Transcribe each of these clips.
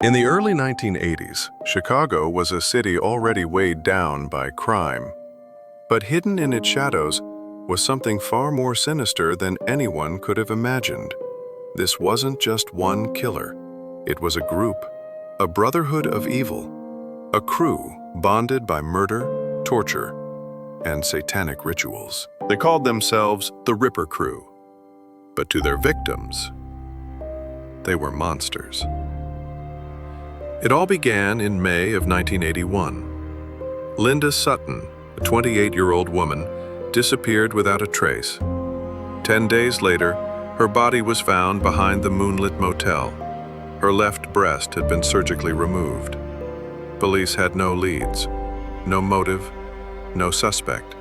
In the early 1980s, Chicago was a city already weighed down by crime. But hidden in its shadows was something far more sinister than anyone could have imagined. This wasn't just one killer. It was a group, a brotherhood of evil, a crew bonded by murder, torture, and satanic rituals. They called themselves the Ripper Crew. But to their victims, they were monsters. It all began in May of 1981. Linda Sutton, a 28-year-old woman, disappeared without a trace. 10 days later, her body was found behind the moonlit motel. Her left breast had been surgically removed. Police had no leads, no motive, no suspect.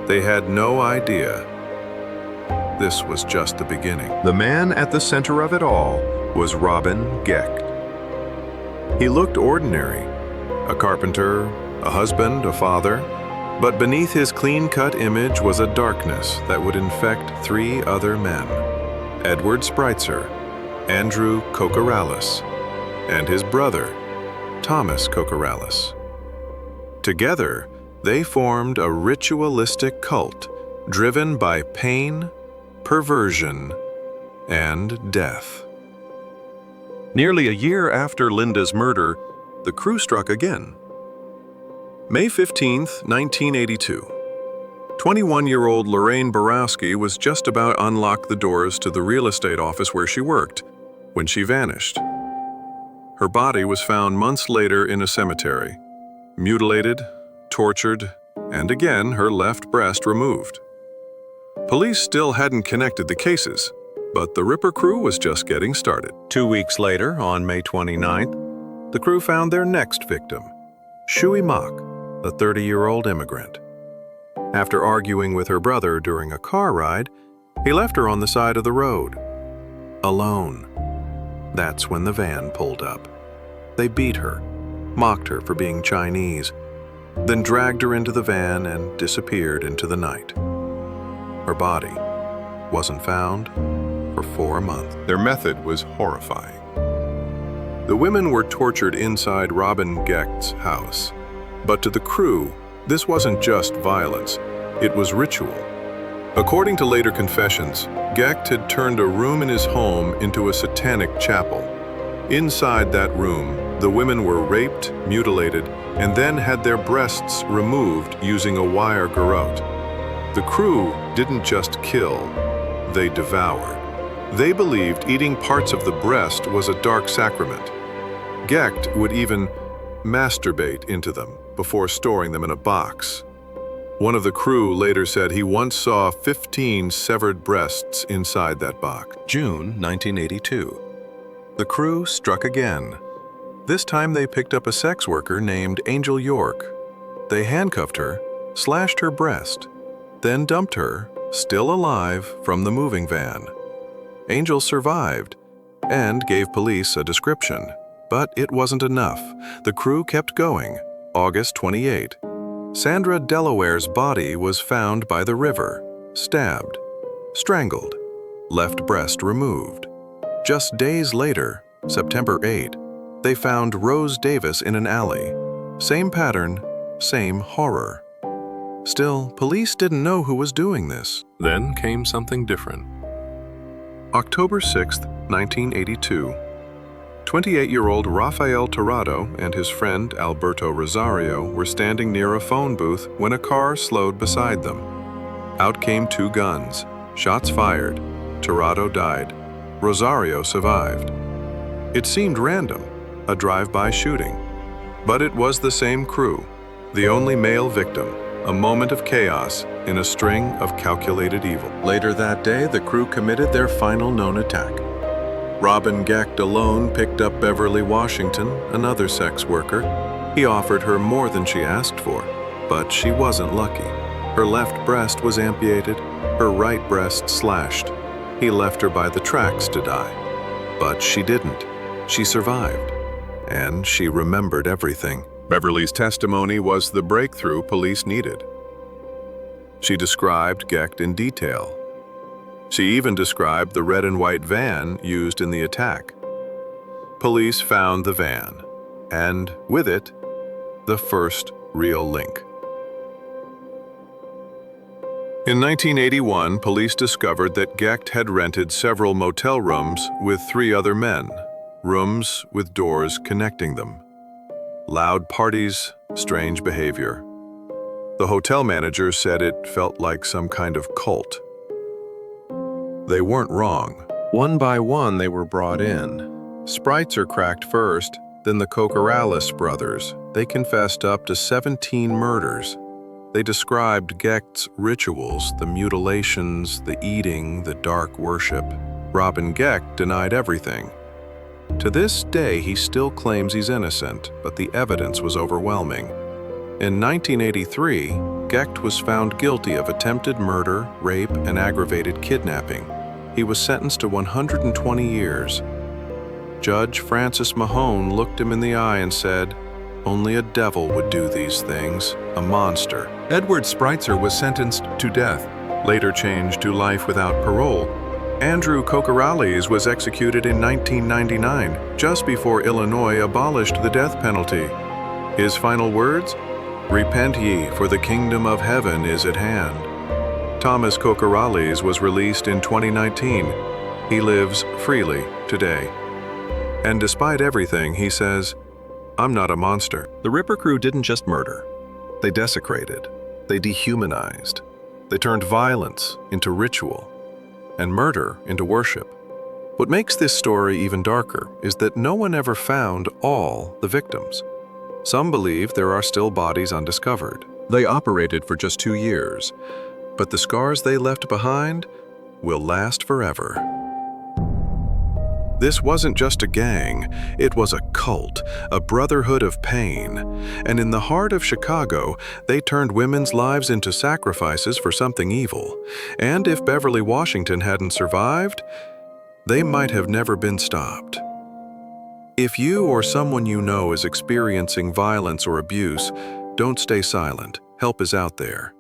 They had no idea. This was just the beginning. The man at the center of it all was Robin Gecht. He looked ordinary, a carpenter, a husband, a father, but beneath his clean-cut image was a darkness that would infect 3 other men: Edward Spreitzer, Andrew Kokorales, and his brother, Thomas Kokorales. Together, they formed a ritualistic cult driven by pain, perversion, and death. Nearly a year after Linda's murder, the crew struck again. May 15, 1982. 21-year-old Lorraine Borowski was just about to unlock the doors to the real estate office where she worked when she vanished. Her body was found months later in a cemetery, mutilated, tortured, and again her left breast removed. Police still hadn't connected the cases, but the Ripper Crew was just getting started. 2 weeks later, on May 29th, the crew found their next victim, Shui Mak, a 30-year-old immigrant. After arguing with her brother during a car ride, he left her on the side of the road, alone. That's when the van pulled up. They beat her, mocked her for being Chinese, then dragged her into the van and disappeared into the night. Her body wasn't found for 4 months. Their method was horrifying. The women were tortured inside Robin Gecht's house. But to the crew, this wasn't just violence, it was ritual. According to later confessions, Gecht had turned a room in his home into a satanic chapel. Inside that room, the women were raped, mutilated, and then had their breasts removed using a wire garrote. The crew didn't just kill, they devoured. They believed eating parts of the breast was a dark sacrament. Gecht would even masturbate into them before storing them in a box. One of the crew later said he once saw 15 severed breasts inside that box. June 1982. The crew struck again. This time they picked up a sex worker named Angel York. They handcuffed her, slashed her breast, then dumped her, still alive, from the moving van. Angel survived and gave police a description. But it wasn't enough. The crew kept going. August 28. Sandra Delaware's body was found by the river, stabbed, strangled, left breast removed. Just days later, September 8, they found Rose Davis in an alley. Same pattern, same horror. Still, police didn't know who was doing this. Then came something different. October 6, 1982. 28-year-old Rafael Tirado and his friend Alberto Rosario were standing near a phone booth when a car slowed beside them. Out came 2 guns. Shots fired. Tirado died. Rosario survived. It seemed random, a drive-by shooting. But it was the same crew, the only male victim, a moment of chaos in a string of calculated evil. Later that day, the crew committed their final known attack. Robin Gecht alone picked up Beverly Washington, another sex worker. He offered her more than she asked for, but she wasn't lucky. Her left breast was amputated, her right breast slashed. He left her by the tracks to die. But she didn't. She survived. And she remembered everything. Beverly's testimony was the breakthrough police needed. She described Gecht in detail. She even described the red and white van used in the attack. police found the van, and with it, the first real link. In 1981, police discovered that Gecht had rented several motel rooms with 3 other men, rooms with doors connecting them. Loud parties, strange behavior. The hotel manager said it felt like some kind of cult. They weren't wrong. One by one, they were brought in. Spritzer cracked first, then the Kokorales brothers. They confessed up to 17 murders. They described Gecht's rituals, the mutilations, the eating, the dark worship. Robin Gecht denied everything. To this day, he still claims he's innocent, but the evidence was overwhelming. In 1983, Gecht was found guilty of attempted murder, rape, and aggravated kidnapping. He was sentenced to 120 years. Judge Francis Mahone looked him in the eye and said, "Only a devil would do these things, a monster." Edward Spritzer was sentenced to death, later changed to life without parole. Andrew Kokorales was executed in 1999, just before Illinois abolished the death penalty. His final words? "Repent ye, for the kingdom of heaven is at hand." Thomas Kokorales was released in 2019. He lives freely today. And despite everything, he says, "I'm not a monster." The Ripper crew didn't just murder. They desecrated. They dehumanized. They turned violence into ritual and murder into worship. What makes this story even darker is that no one ever found all the victims. Some believe there are still bodies undiscovered. They operated for just 2 years, but the scars they left behind will last forever. This wasn't just a gang, it was a cult, a brotherhood of pain. And in the heart of Chicago, they turned women's lives into sacrifices for something evil. And if Beverly Washington hadn't survived, they might have never been stopped. If you or someone you know is experiencing violence or abuse, don't stay silent. Help is out there.